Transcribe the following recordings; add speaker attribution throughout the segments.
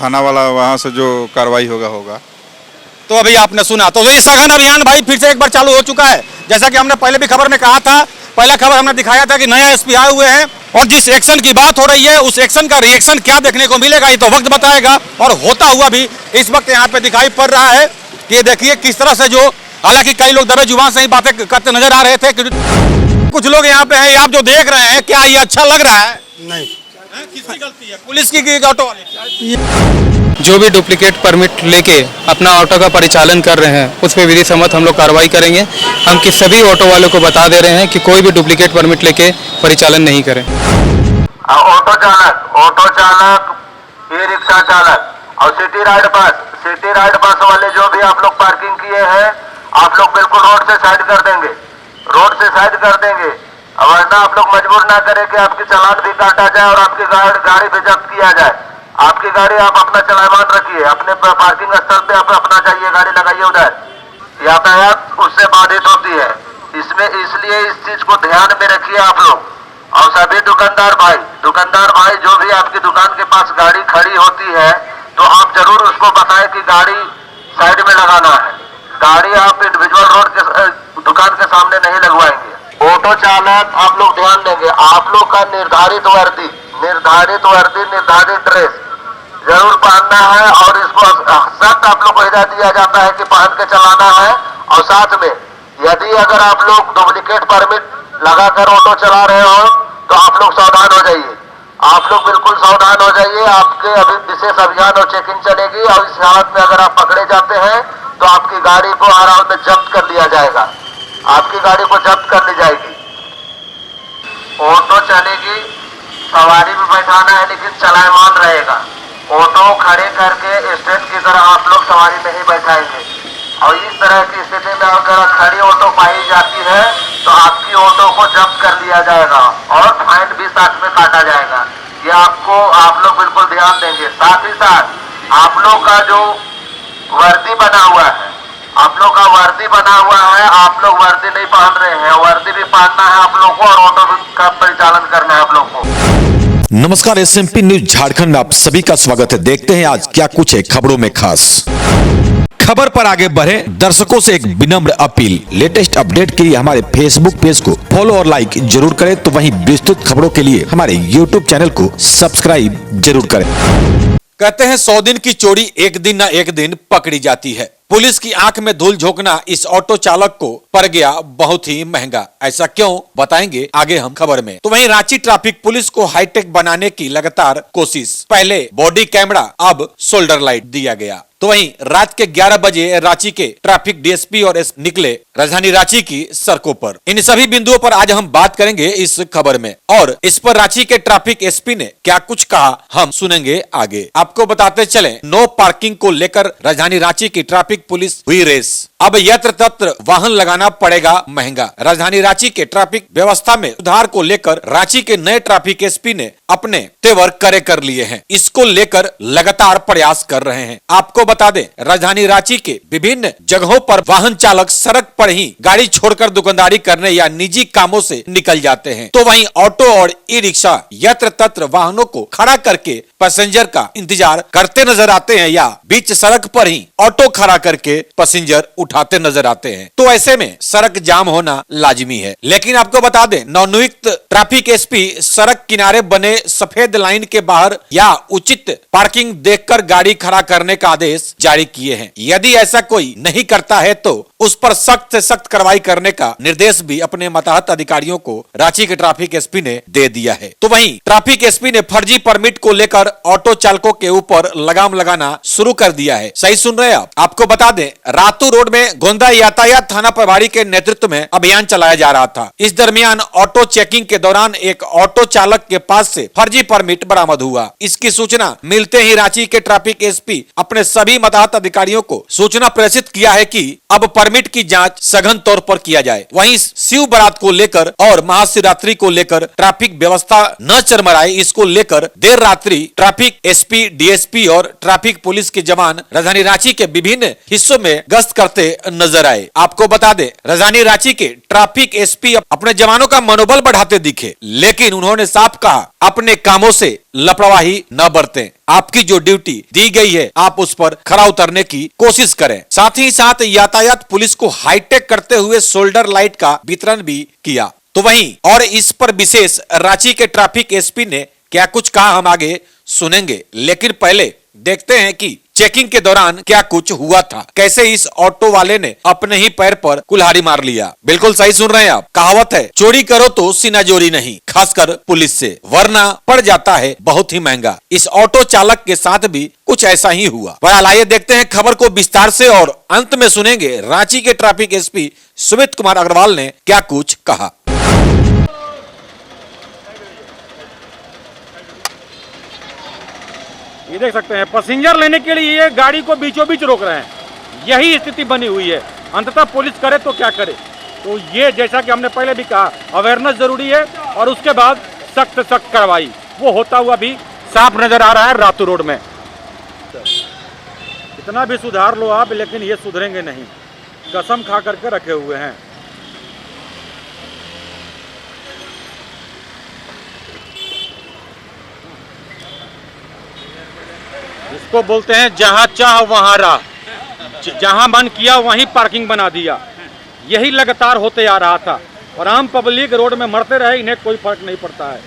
Speaker 1: थाना वाला वहाँ से जो कार्रवाई होगा होगा।
Speaker 2: तो अभी आपने सुना, तो ये सघन अभियान भाई फिर से एक बार चालू हो चुका है। जैसा कि हमने पहले भी खबर में कहा था, पहला खबर हमने दिखाया था कि नया एसपी आए हुए हैं और जिस एक्शन की बात हो रही है उस एक्शन का रिएक्शन क्या देखने को मिलेगा ये तो वक्त बताएगा। और होता हुआ भी इस वक्त यहाँ पे दिखाई पड़ रहा है कि देखिए किस तरह से जो, हालांकि कई लोग दबे जुबान से ही बातें करते नजर आ रहे थे, कुछ लोग यहाँ पे हैं, आप जो देख रहे हैं क्या ये अच्छा लग रहा है?
Speaker 3: नहीं,
Speaker 2: किसकी गलती है, पुलिस की ऑटो वाले की?
Speaker 4: जो भी डुप्लीकेट परमिट लेके अपना ऑटो का परिचालन कर रहे हैं उस पर विधि सम्मत हम लोग कार्रवाई करेंगे। हम कि सभी ऑटो वालों को बता दे रहे हैं कि कोई भी डुप्लीकेट परमिट लेके परिचालन नहीं करें।
Speaker 5: ऑटो चालक, ई रिक्शा चालक और सिटी राइड बस वाले जो भी आप लोग पार्किंग किए हैं, आप लोग बिल्कुल रोड से साइड कर देंगे। वरना आप लोग मजबूर ना करें कि आपकी चालान भी काटा जाए और आपकी गाड़ी भी जब्त किया जाए। आपकी गाड़ी आप अपना चलामान रखिए, अपने पार्किंग स्थल पे आप अपना जाइए, गाड़ी लगाइए उधर। यातायात उससे बाधित होती है, इसमें इसलिए इस चीज को ध्यान में रखिए आप लोग। और सभी दुकानदार भाई जो भी आपकी दुकान के पास गाड़ी खड़ी होती है तो आप जरूर उसको बताएं कि गाड़ी साइड में लगाना है। गाड़ी आप इंडिविजुअल रोड के दुकान के सामने नहीं लगवाएंगे। ऑटो चालक आप लोग ध्यान देंगे, आप लोग का निर्धारित वर्दी, निर्धारित ड्रेस जरूर पहनना है और इसको सख्त आप लोग को हिदायत दिया जाता है कि पहन के चलाना है। और साथ में यदि अगर आप लोग डुप्लीकेट परमिट लगाकर ऑटो चला रहे हो तो आप लोग सावधान हो जाइए, आप लोग बिल्कुल सावधान हो जाइए। आपके अभी विशेष अभियान और चेकिंग चलेगी और इस हालत में अगर आप पकड़े जाते हैं तो आपकी गाड़ी को आराम में जब्त कर लिया जाएगा, आपकी गाड़ी को जब्त कर ली जाएगी। ऑटो चलेगी, सवारी भी बैठाना है लेकिन चलायमान रहेगा। ऑटो खड़े करके स्टैंड की तरह आप लोग सवारी नहीं बैठाएंगे और इस तरह की स्थिति में अगर खड़ी ऑटो पाई जाती है तो आपकी ऑटो को जब्त कर लिया जाएगा और फाइन भी साथ में काटा जाएगा। ये आप लोग बिल्कुल ध्यान देंगे। साथ ही साथ आप लोग का जो वर्दी बना हुआ है, आप लोग वर्दी नहीं पहन रहे हैं, वर्दी भी पहनना है आप लोग को और ऑटो का परिचालन करना है आप लोग को।
Speaker 6: नमस्कार, SMP न्यूज झारखंड में आप सभी का स्वागत है। देखते हैं आज क्या कुछ है खबरों में खास। खबर पर आगे बढ़े, दर्शकों से एक विनम्र अपील, लेटेस्ट अपडेट के लिए हमारे फेसबुक पेज को फॉलो और लाइक जरूर करें, तो वहीं विस्तृत खबरों के लिए हमारे यूट्यूब चैनल को सब्सक्राइब जरूर करें।
Speaker 2: कहते हैं 100 दिन की चोरी एक दिन ना एक दिन पकड़ी जाती है। पुलिस की आंख में धूल झोंकना इस ऑटो चालक को पड़ गया बहुत ही महंगा। ऐसा क्यों, बताएंगे आगे हम खबर में। तो वहीं रांची ट्रैफिक पुलिस को हाईटेक बनाने की लगातार कोशिश। पहले बॉडी कैमरा, अब शोल्डर लाइट दिया गया। तो वहीं रात के 11 बजे रांची के ट्रैफिक डीएसपी और एसपी निकले राजधानी रांची की सड़कों पर। इन सभी बिंदुओं पर आज हम बात करेंगे इस खबर में, और इस पर रांची के ट्रैफिक एसपी ने क्या कुछ कहा हम सुनेंगे आगे। आपको बताते चले, नो पार्किंग को लेकर राजधानी रांची की ट्रैफिक पुलिस हुई रेस। अब यत्र तत्र वाहन लगाना पड़ेगा महंगा। राजधानी रांची के ट्रैफिक व्यवस्था में सुधार को लेकर रांची के नए ट्रैफिक एसपी ने अपने तेवर करे कर लिए हैं। इसको लेकर लगातार प्रयास कर रहे हैं। आपको बता दें, राजधानी रांची के विभिन्न जगहों पर वाहन चालक सड़क पर ही गाड़ी छोड़कर दुकानदारी करने या निजी कामों से निकल जाते हैं। तो वहीं ऑटो और ई रिक्शा यत्र तत्र वाहनों को खड़ा करके पैसेंजर का इंतजार करते नजर आते हैं या बीच सड़क पर ही ऑटो खड़ा करके पैसेंजर उठाते नजर आते हैं। तो ऐसे में सड़क जाम होना लाजिमी है। लेकिन आपको बता दें, नवनियुक्त ट्रैफिक एसपी सड़क किनारे बने सफेद लाइन के बाहर या उचित पार्किंग देखकर गाड़ी खड़ा करने का आदेश जारी किए हैं। यदि ऐसा कोई नहीं करता है तो उस पर सख्त से सख्त कार्रवाई करने का निर्देश भी अपने मतहत अधिकारियों को रांची के ट्रैफिक एसपी ने दे दिया है। तो वहीं ट्रैफिक एसपी ने फर्जी परमिट को लेकर ऑटो चालकों के ऊपर लगाम लगाना शुरू कर दिया है। सही सुन रहे हैं आप। आपको बता दें, रातू रोड में गोंदा यातायात थाना प्रभारी के नेतृत्व में अभियान चलाया जा रहा था। इस दरमियान ऑटो चेकिंग के दौरान एक ऑटो चालक के पास से फर्जी परमिट बरामद हुआ। इसकी सूचना मिलते ही रांची के ट्रैफिक एसपी अपने सभी मतहत अधिकारियों को सूचना प्रेषित किया है कि अब परमिट की जांच सघन तौर पर किया जाए। वहीं शिव बारात को लेकर और महाशिवरात्रि को लेकर ट्रैफिक व्यवस्था न चरमराए, इसको लेकर देर रात्रि ट्रैफिक एसपी, डीएसपी और ट्रैफिक पुलिस के जवान राजधानी रांची के विभिन्न हिस्सों में गश्त करते नजर आए। आपको बता दें, राजधानी रांची के ट्रैफिक एसपी अपने जवानों का मनोबल बढ़ाते दिखे, लेकिन उन्होंने साफ कहा, अपने कामों से लापरवाही न बरतें। आपकी जो ड्यूटी दी गई है, आप उस पर खरा उतरने की कोशिश करें। साथ ही साथ यातायात पुलिस को हाईटेक करते हुए शोल्डर लाइट का वितरण भी किया। तो वहीं और इस पर विशेष रांची के ट्रैफिक एसपी ने क्या कुछ कहा, हम आगे सुनेंगे, लेकिन पहले देखते हैं कि चेकिंग के दौरान क्या कुछ हुआ था, कैसे इस ऑटो वाले ने अपने ही पैर पर कुल्हाड़ी मार लिया। बिल्कुल सही सुन रहे हैं आप, कहावत है, चोरी करो तो सीना जोरी नहीं, खासकर पुलिस से, वरना पड़ जाता है बहुत ही महंगा। इस ऑटो चालक के साथ भी कुछ ऐसा ही हुआ। बहरहाल आइए देखते हैं खबर को विस्तार से और अंत में सुनेंगे रांची के ट्रैफिक एसपी सुमित कुमार अग्रवाल ने क्या कुछ कहा।
Speaker 3: ये देख सकते हैं, पैसेंजर लेने के लिए ये गाड़ी को बीचों बीच रोक रहे हैं। यही स्थिति बनी हुई है। अंततः पुलिस करे तो क्या करे। तो ये जैसा कि हमने पहले भी कहा, अवेयरनेस जरूरी है और उसके बाद सख्त सख्त कार्रवाई, वो होता हुआ भी साफ नजर आ रहा है रातू रोड में। इतना भी सुधार लो आप, लेकिन ये सुधरेंगे नहीं, कसम खा करके रखे हुए हैं। इसको बोलते हैं जहां चाह वहां राह, जहां मन किया वहीं पार्किंग बना दिया। यही लगातार होते आ रहा था और आम पब्लिक रोड में मरते रहे, इन्हें कोई फर्क नहीं पड़ता है।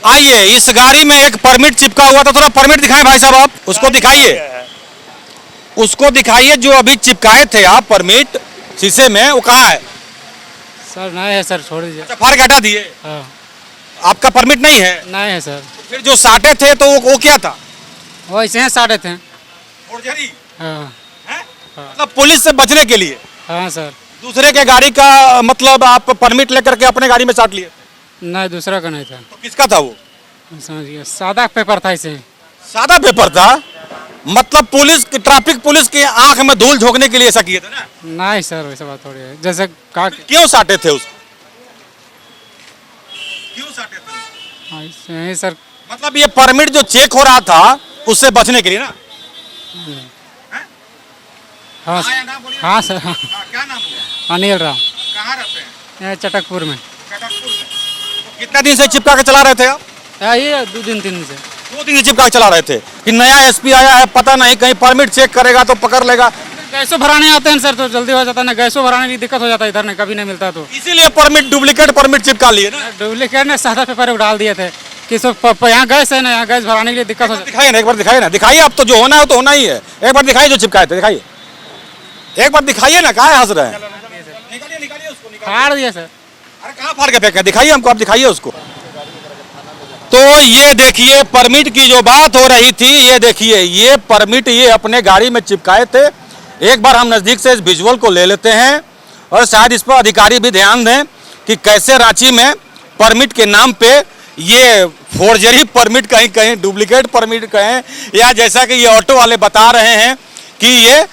Speaker 2: आइए, इस गाड़ी में एक परमिट चिपका हुआ था, थोड़ा परमिट दिखाएं भाई साहब, आप उसको दिखाइए, उसको दिखाइए जो अभी चिपकाए थे आप परमिट शीशे में, वो कहाँ है?
Speaker 7: सर नहीं है सर, छोड़ दीजिए।
Speaker 2: अच्छा, फाड़ के हटा दिए।
Speaker 7: हाँ,
Speaker 2: आपका परमिट नहीं है?
Speaker 7: नहीं है सर।
Speaker 2: फिर जो साटे थे तो वो क्या था?
Speaker 7: वो ऐसे हैं, साढ़े थे।
Speaker 2: फोर्जरी?
Speaker 7: हाँ
Speaker 2: मतलब पुलिस से बचने के लिए
Speaker 7: हाँ सर।
Speaker 2: दूसरे के गाड़ी का मतलब आप परमिट लेकर के अपने गाड़ी में साट लिए?
Speaker 7: नहीं, दूसरा का नहीं था।
Speaker 2: तो किसका था वो?
Speaker 7: समझ गया, सादा पेपर था इसे।
Speaker 2: सादा पेपर था? मतलब पुलिस, ट्रैफिक पुलिस की आंख में धूल झोंकने के लिए ऐसा किए थे ना?
Speaker 7: नहीं सर, वैसा बात थोड़ी है। जैसे का
Speaker 2: क्यों साटे थे उसको? क्यों साटे थे?
Speaker 7: हाँ, ऐसे ही सर।
Speaker 2: मतलब ये परमिट जो चेक हो रहा था उससे बचने के लिए ना?
Speaker 7: हाँ
Speaker 2: हाँ या ना बोलिए?
Speaker 7: हाँ सर। हाँ,
Speaker 2: क्या नाम हुआ?
Speaker 7: अनिल राम,
Speaker 2: कहाँ रहते हैं?
Speaker 7: यहाँ चटकपुर में।
Speaker 2: कटकपुर में। तो कितने दिन से चिपका के चला रहे थे आप?
Speaker 7: ये 2 दिन 3 दिन से।
Speaker 2: 2 दिन से चिपका के चला रहे थे कि नया एसपी आया है, पता नहीं कहीं परमिट चेक करेगा तो पकड़ लेगा।
Speaker 7: गैसों भराने आते हैं सर तो जल्दी हो जाता है ना, गैसों भराने की दिक्कत हो जाता है, इधर नहीं कभी नहीं मिलता। तो
Speaker 2: इसीलिए परमिट, डुप्लीकेट परमिट चिपका लिए ना?
Speaker 7: डुप्लीकेट ने सादा पेपर डाल दिए थे कि यहाँ गैस है ना, यहाँ गैस भराने के लिए दिक्कत हो जाती है।
Speaker 2: दिखाइए ना, एक बार दिखाइए ना, दिखाइए। अब तो जो होना है तो होना ही है। एक बार दिखाइए जो चिपकाए थे, दिखाइए एक बार, दिखाइए ना, कहाँ हंस रहे हैं? निकालिए निकालिए उसको,
Speaker 7: फाड़ दिया सर।
Speaker 2: अरे कहाँ फाड़ के फेंका? दिखाइए हमको, आप दिखाइए उसको। तो ये देखिए परमिट की जो बात हो रही थी, ये देखिए ये परमिट ये अपने गाड़ी में चिपकाए थे। एक बार हम नजदीक से इस विजुअल को ले लेते हैं और शायद इस पर अधिकारी भी ध्यान दें कि कैसे रांची में परमिट के नाम पे ये फोर्जरी परमिट, कहीं कहीं डुप्लीकेट परमिट कहें, या जैसा कि ये ऑटो वाले बता रहे हैं कि ये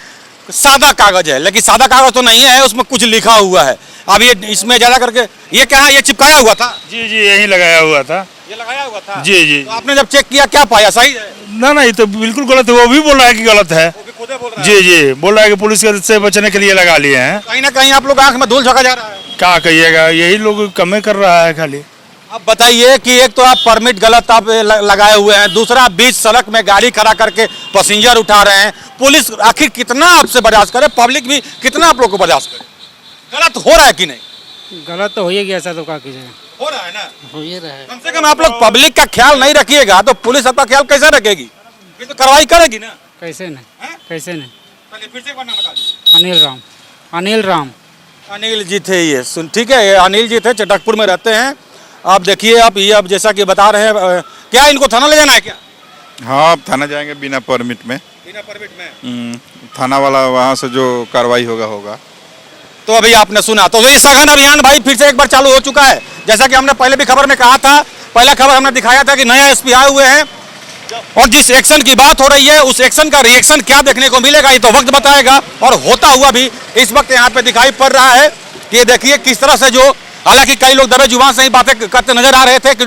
Speaker 2: सादा कागज है, लेकिन सादा कागज तो नहीं है, उसमें कुछ लिखा हुआ है। अब ये इसमें ज्यादा करके ये क्या है, ये चिपकाया हुआ था?
Speaker 8: जी जी, यही लगाया हुआ था।
Speaker 2: ये लगाया हुआ था?
Speaker 8: जी जी।
Speaker 2: तो आपने जब चेक किया क्या पाया? सही है?
Speaker 8: ना ये तो बिल्कुल गलत है, वो भी बोल रहा है कि गलत है।
Speaker 2: वो भी खुदे बोल रहा है।
Speaker 8: जी जी, बोल रहा है कि पुलिस से बचने के लिए लगा लिए हैं।
Speaker 2: कहीं ना कहीं आप लोग आंख में धूल झोंका जा रहा है।
Speaker 8: क्या कहिएगा, यही लोग कमे कर रहा है खाली।
Speaker 2: अब बताइए कि एक तो आप परमिट गलत आप लगाए हुए हैं, दूसरा बीच सड़क में गाड़ी खड़ा करके पैसेंजर उठा रहे हैं। पुलिस आखिर कितना आपसे बर्दाश्त करे, पब्लिक भी कितना आप लोग को बर्दाश्त करे? गलत हो रहा है कि नहीं?
Speaker 7: गलत तो हो ही गया सर, तो क्या कीजिएगा,
Speaker 2: हो रहा है ना?
Speaker 7: हो ही रहा है।
Speaker 2: कम से कम आप लोग पब्लिक का ख्याल नहीं रखिएगा तो पुलिस आपका ख्याल कैसे रखेगी? ये तो कार्रवाई करेगी ना?
Speaker 7: कैसे नहीं,
Speaker 2: हैं?
Speaker 7: कैसे नहीं।
Speaker 2: चलिए फिर से एक बार नाम बता दीजिए।
Speaker 7: अनिल राम, अनिल राम।
Speaker 2: अनिल जी थे ये, सुन ठीक है, ये अनिल जी थे, चटकपुर में रहते हैं। आप देखिए, आप ये अब जैसा कि बता रहे हैं, क्या इनको थाना ले जाना है क्या?
Speaker 1: हाँ, आप थाना जाएंगे बिना परमिट में।
Speaker 2: बिना परमिट में?
Speaker 1: थाना वाला वहाँ से जो कार्रवाई होगा होगा।
Speaker 2: तो अभी आपने सुना, तो ये सघन अभियान भाई फिर से एक बार चालू हो चुका है। जैसा कि हमने पहले भी खबर में कहा था, पहला खबर हमने दिखाया था कि नया एसपी आए हुए हैं और जिस एक्शन की बात हो रही है उस एक्शन का रिएक्शन क्या देखने को मिलेगा ये तो वक्त बताएगा। और होता हुआ भी इस वक्त यहाँ पे दिखाई पड़ रहा है कि देखिए किस तरह से जो हालांकि कई लोग दबे जुबान से ही बातें करते नजर आ रहे थे कि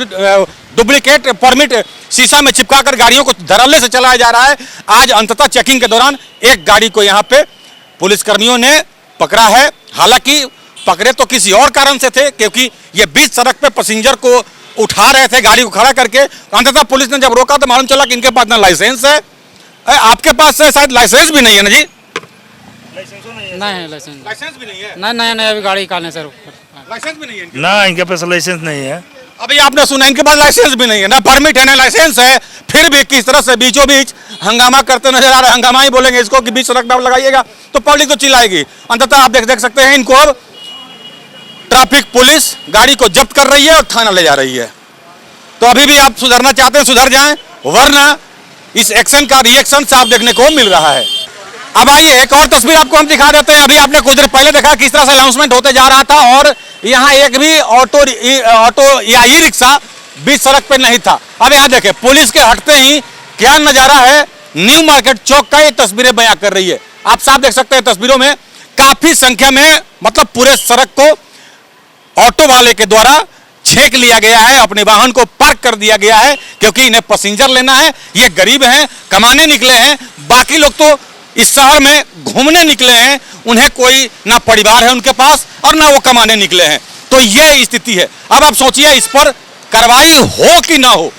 Speaker 2: डुप्लीकेट परमिट शीशा में चिपकाकर गाड़ियों को धड़ल्ले से चलाया जा रहा है। आज अंततः चेकिंग के दौरान एक गाड़ी को यहाँ पे पुलिसकर्मियों ने पकड़ा है। हालांकि पकड़े तो किसी और कारण से थे, क्योंकि ये बीच सड़क पे पैसेंजर को उठा रहे थे गाड़ी को खड़ा करके। अंततः पुलिस ने जब रोका तो मालूम चला कि इनके पास ना लाइसेंस है, आपके पास शायद लाइसेंस भी नहीं है ना जी?
Speaker 7: नहीं है लाइसेंस,
Speaker 3: लाइसेंस भी नहीं है,
Speaker 7: नहीं नया नया अभी गाड़ी निकालने सर।
Speaker 3: लाइसेंस भी नहीं है।
Speaker 8: ना इनके पास लाइसेंस नहीं है।
Speaker 2: अभी आपने सुना इनके पास लाइसेंस भी नहीं है, ना परमिट है ना लाइसेंस है, फिर भी किस तरह से बीचों बीच हंगामा करते नजर आ रहे हैं। हंगामा ही बोलेंगे इसको कि बीच सड़क पर लगाइएगा तो पब्लिक तो चिल्लाएगी। अंततः आप देख सकते हैं इनको ट्रैफिक पुलिस गाड़ी को जब्त कर रही है और थाना ले जा रही है। तो अभी भी आप सुधरना चाहते हैं सुधर जाएं, वरना इस एक्शन का रिएक्शन साफ देखने को मिल रहा है। अब आइए एक और तस्वीर आपको हम दिखा देते हैं। अभी आपने कुछ देर पहले देखा किस तरह से अनाउंसमेंट होते जा रहा था और यहाँ एक भी ऑटो या ई रिक्शा बीच सड़क पे नहीं था। अब यहाँ देखें पुलिस के हटते ही क्या नजारा है, न्यू मार्केट चौक का ये तस्वीरें बयां कर रही है। आप साफ देख सकते हैं तस्वीरों में काफी संख्या में, मतलब पूरे सड़क को ऑटो वाले के द्वारा छेक लिया गया है, अपने वाहन को पार्क कर दिया गया है, क्योंकि इन्हें पैसेंजर लेना है। ये गरीब हैं, कमाने निकले हैं, बाकी लोग तो इस शहर में घूमने निकले हैं, उन्हें कोई ना परिवार है उनके पास और ना वो कमाने निकले हैं। तो ये स्थिति है। अब आप सोचिए इस पर कार्रवाई हो कि ना हो।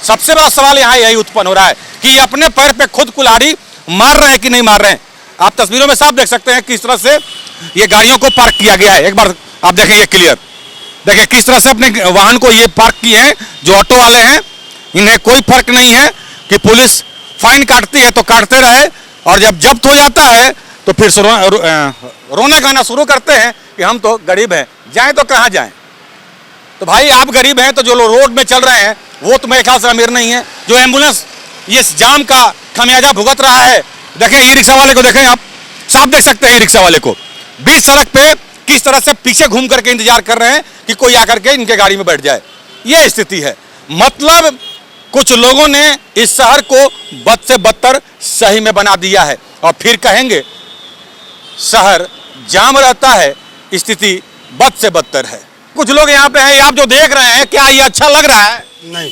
Speaker 2: सबसे बड़ा सवाल यहाँ यही उत्पन्न हो रहा है कि ये अपने पैर पे खुद कुल्हाड़ी मार रहे हैं कि नहीं मार रहे हैं। आप तस्वीरों में साफ देख सकते हैं किस तरह से ये गाड़ियों को पार्क किया गया है। एक बार आप देखें ये क्लियर, देखिए किस तरह से अपने वाहन को ये पार्क किए हैं। जो ऑटो वाले हैं इन्हें कोई फर्क नहीं है कि पुलिस फाइन काटती है तो काटते रहे, और जब जब्त हो जाता है तो फिर रोने गाना शुरू करते हैं कि हम तो गरीब हैं, जाएं तो कहाँ जाएं। तो भाई आप गरीब हैं तो जो लोग रोड में चल रहे हैं वो तो मेरे ख्याल से अमीर नहीं है। जो एम्बुलेंस ये जाम का खमियाजा भुगत रहा है, देखें ई रिक्शा वाले को, देखें आप साफ देख सकते हैं ई रिक्शा वाले को बीच सड़क पे किस तरह से पीछे घूम करके इंतजार कर रहे हैं कि कोई आकर के इनके गाड़ी में बैठ जाए। ये स्थिति है। मतलब कुछ लोगों ने इस शहर को बद से बदतर सही में बना दिया है और फिर कहेंगे शहर जाम रहता है, स्थिति बद से बदतर है। कुछ लोग यहाँ पे हैं, आप जो देख रहे हैं, क्या ये अच्छा लग रहा है?
Speaker 9: नहीं।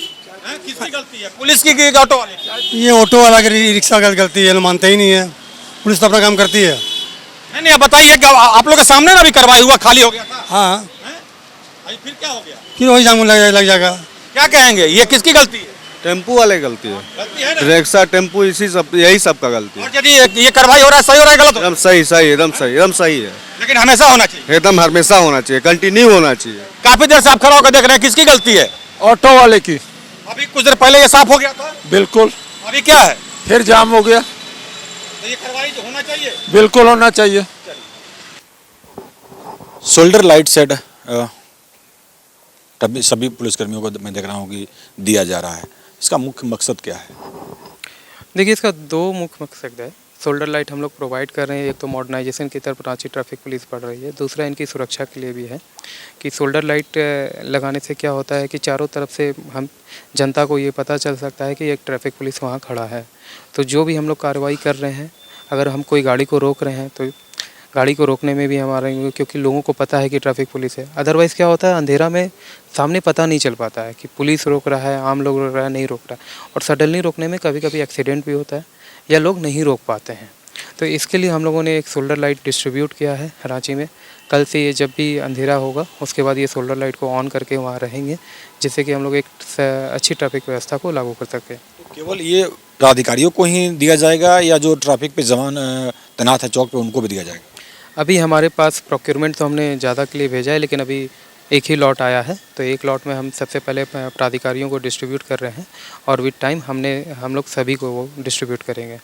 Speaker 2: किसकी गलती है, पुलिस की कि ऑटो वाले की?
Speaker 9: ये ऑटो वाला की रिक्शा का गलती है, मानते ही नहीं है। पुलिस तो अपना काम करती है।
Speaker 2: नहीं आप बताइए कि आप लोग के सामने ना भी कार्रवाई हुआ, खाली हो गया था।
Speaker 9: हाँ,
Speaker 2: फिर क्या हो गया?
Speaker 9: फिर वही जाम लग जाएगा।
Speaker 2: क्या कहेंगे, ये किसकी गलती है?
Speaker 10: टेम्पू वाले गलती है,
Speaker 2: गलती है ना?
Speaker 10: रिक्शा टेम्पू इसी सब यही सब का गलती है।
Speaker 2: और यदि ये कार्रवाई हो रहा है, सही हो रहा है, गलत हो रहा
Speaker 10: एकदम सही सही एकदम सही है।
Speaker 2: लेकिन हमेशा होना चाहिए,
Speaker 10: एकदम हमेशा होना चाहिए, कंटिन्यू होना चाहिए।
Speaker 2: काफी देर से आप खड़ा होकर देख रहे हैं, किसकी गलती है?
Speaker 11: ऑटो वाले की।
Speaker 2: अभी कुछ देर पहले ये साफ हो गया था,
Speaker 11: बिल्कुल।
Speaker 2: अभी क्या है?
Speaker 11: फिर जाम हो गया।
Speaker 2: तो ये कार्रवाई तो होना चाहिए,
Speaker 11: बिल्कुल होना चाहिए।
Speaker 2: शोल्डर लाइट सेट सभी पुलिसकर्मियों को मैं देख रहा हूँ कि दिया जा रहा है। इसका मुख्य मकसद क्या है?
Speaker 4: देखिए इसका दो मुख्य मकसद है। शोल्डर लाइट हम लोग प्रोवाइड कर रहे हैं, एक तो मॉडर्नाइजेशन की तरफ रांची ट्रैफिक पुलिस बढ़ रही है, दूसरा इनकी सुरक्षा के लिए भी है कि शोल्डर लाइट लगाने से क्या होता है कि चारों तरफ से हम जनता को ये पता चल सकता है कि एक ट्रैफिक पुलिस वहाँ खड़ा है। तो जो भी हम लोग कार्रवाई कर रहे हैं, अगर हम कोई गाड़ी को रोक रहे हैं तो गाड़ी को रोकने में भी हमारे, क्योंकि लोगों को पता है कि ट्रैफिक पुलिस है। अदरवाइज़ क्या होता है, अंधेरा में सामने पता नहीं चल पाता है कि पुलिस रोक रहा है, आम लोग रोक रहा है, नहीं रोक रहा है। और सडनली रोकने में कभी कभी एक्सीडेंट भी होता है या लोग नहीं रोक पाते हैं। तो इसके लिए हम लोगों ने एक शोल्डर लाइट डिस्ट्रीब्यूट किया है रांची में। कल से ये जब भी अंधेरा होगा उसके बाद ये शोल्डर लाइट को ऑन करके वहाँ रहेंगे, जिससे कि हम लोग एक अच्छी ट्रैफिक व्यवस्था को लागू कर सकें।
Speaker 2: तो केवल ये प्राधिकारियों को ही दिया जाएगा या जो ट्रैफिक पे जवान तैनात है चौक पे उनको भी दिया जाएगा?
Speaker 4: अभी हमारे पास प्रोक्योरमेंट तो हमने ज़्यादा के लिए भेजा है, लेकिन अभी एक ही लॉट आया है। तो एक लॉट में हम सबसे पहले प्राधिकारियों को डिस्ट्रीब्यूट कर रहे हैं और विद टाइम हम लोग सभी को वो डिस्ट्रीब्यूट करेंगे।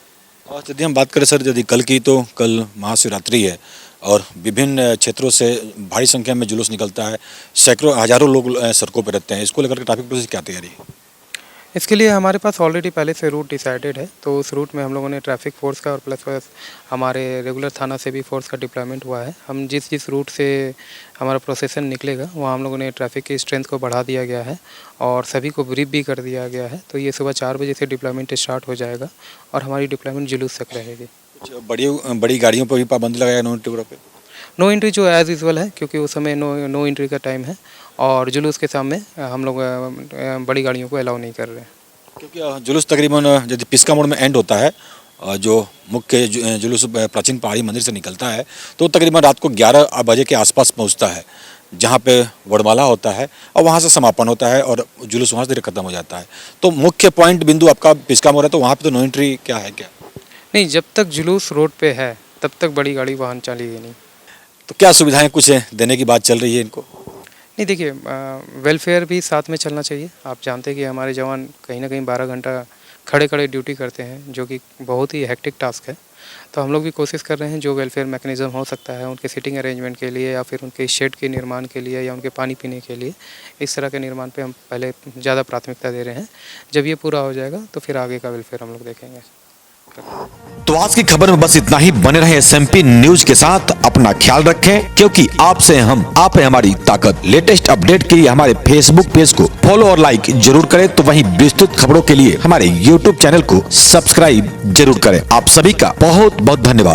Speaker 2: और यदि हम बात करें सर, यदि कल की, तो कल महाशिवरात्रि है और विभिन्न क्षेत्रों से भारी संख्या में जुलूस निकलता है, सैकड़ों हजारों लोग सड़कों पर रहते हैं। इसको लेकर के ट्रैफिक पुलिस की क्या तैयारी है?
Speaker 4: इसके लिए हमारे पास ऑलरेडी पहले से रूट डिसाइडेड है। तो उस रूट में हम लोगों ने ट्रैफिक फोर्स का और प्लस हमारे रेगुलर थाना से भी फोर्स का डिप्लॉयमेंट हुआ है। हम जिस रूट से हमारा प्रोसेसन निकलेगा वहाँ हम लोगों ने ट्रैफिक की स्ट्रेंथ को बढ़ा दिया गया है और सभी को ब्रीफ भी कर दिया गया है। तो ये सुबह 4 बजे से डिप्लॉयमेंट स्टार्ट हो जाएगा और हमारी डिप्लॉयमेंट जुलूस तक रहेगी।
Speaker 2: कुछ बड़ी गाड़ियों पर भी पाबंदी लगाएगा नॉन टिकटों पे?
Speaker 4: नो एंट्री जो एज यूजुअल है, क्योंकि उस समय नो एंट्री का टाइम है और जुलूस के सामने हम लोग बड़ी गाड़ियों को अलाउ नहीं कर रहे हैं।
Speaker 2: क्योंकि जुलूस तकरीबन यदि पिस्का मोड़ में एंड होता है, जो मुख्य जुलूस प्राचीन पहाड़ी मंदिर से निकलता है तो तकरीबन रात को 11 बजे के आसपास पहुंचता है, जहां पे वरमाला होता है और वहां से समापन होता है और जुलूस वहां से खत्म हो जाता है। तो मुख्य पॉइंट बिंदु आपका पिस्का मोड़ है, तो वहां पे तो नो एंट्री क्या है क्या?
Speaker 4: नहीं, जब तक जुलूस रोड पे है तब तक बड़ी गाड़ी वाहन चलेगी नहीं।
Speaker 2: तो क्या सुविधाएं कुछ देने की बात चल रही है इनको?
Speaker 4: नहीं, देखिए वेलफेयर भी साथ में चलना चाहिए। आप जानते हैं कि हमारे जवान कहीं ना कहीं 12 घंटा खड़े खड़े ड्यूटी करते हैं, जो कि बहुत ही हेक्टिक टास्क है। तो हम लोग भी कोशिश कर रहे हैं जो वेलफेयर मैकेनिज़्म हो सकता है उनके सीटिंग अरेंजमेंट के लिए या फिर उनके शेड के निर्माण के लिए या उनके पानी पीने के लिए, इस तरह के निर्माण पे हम पहले ज़्यादा प्राथमिकता दे रहे हैं। जब ये पूरा हो जाएगा तो फिर आगे का वेलफेयर हम लोग देखेंगे।
Speaker 6: तो आज की खबर में बस इतना ही। बने रहे SMP न्यूज के साथ, अपना ख्याल रखें, क्योंकि आपसे हम, आप है हमारी ताकत। लेटेस्ट अपडेट के लिए हमारे फेसबुक पेज को फॉलो और लाइक जरूर करें, तो वहीं विस्तृत खबरों के लिए हमारे YouTube चैनल को सब्सक्राइब जरूर करें। आप सभी का बहुत बहुत धन्यवाद।